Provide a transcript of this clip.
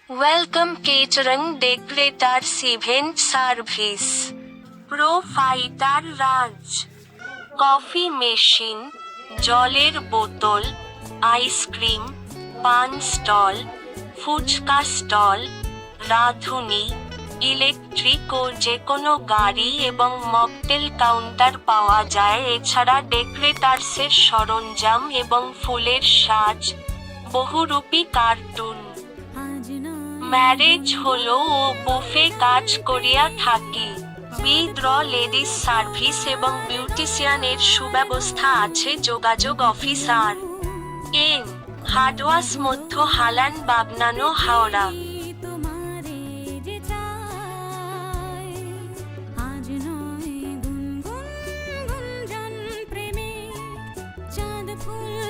Welcome Catering Decorators Event Service. Provider Raj. Coffee machine, জলের বোতল, ice cream, পান stall, fuchka stall, রাঁধুনি, ইলেকট্রিক ও যেকোনো গাড়ি এবং মকটেল কাউন্টার পাওয়া যায়। এছাড়া ডেকোরেটার্সের সরঞ্জাম এবং ফুলের সাজ, বহুরূপী কার্টুন। ম্যারেজ হলো ও বুফে কাজ করিয়া থাকি। বিদ্র লেডিস সার্ভিস এবং বিউটিশিয়ানের সুব্যবস্থা আছে। যোগাযোগ অফিসার এন হাডওয়াস মধ্য হালান বাগনানো হাওড়া। চাঁদ ফুল